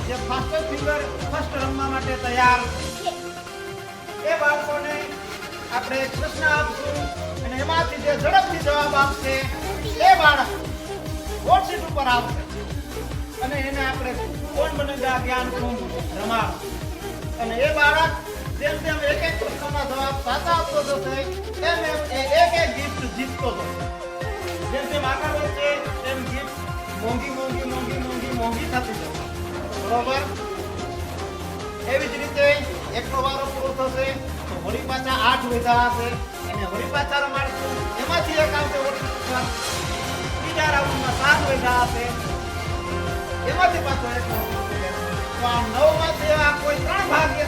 જે faster finger first રમવા માટે તૈયાર છે એ બાળકોને આપણે એક પ્રશ્ન આપશું અને એમાંથી જે ઝડપથી જવાબ આપશે એ બાળક હોટ સીટ ઉપર આવશે અને એને આપણે કોણ બનેગા જ્ઞાન કુંભ રમાડ અને એ બાળક જેમ જેમ એક એક પ્રશ્નના જવાબ સાચા આપતો જશે તેમ એમ એ એક એક ગિફ્ટ જીતતો જશે. જેમ જેમ આગળ વધશે તેમ ગિફ્ટ મોંઘી મોંઘી મોંઘી મોંઘી મોંઘી થતી જશે. બરોબર? એવી જ રીતે એકનો વારો પૂરો થશે તો વળી પાછા 8 વધ્યા હશે એને વળી પાછા રમાડશું એમાંથી એક આવશે વળી પાછા બીજા રાઉન્ડમાં 7 વધ્યા હશે એમાંથી પાછો એક તો આ 9 માંથી આ કોઈ 3 ભાગ્ય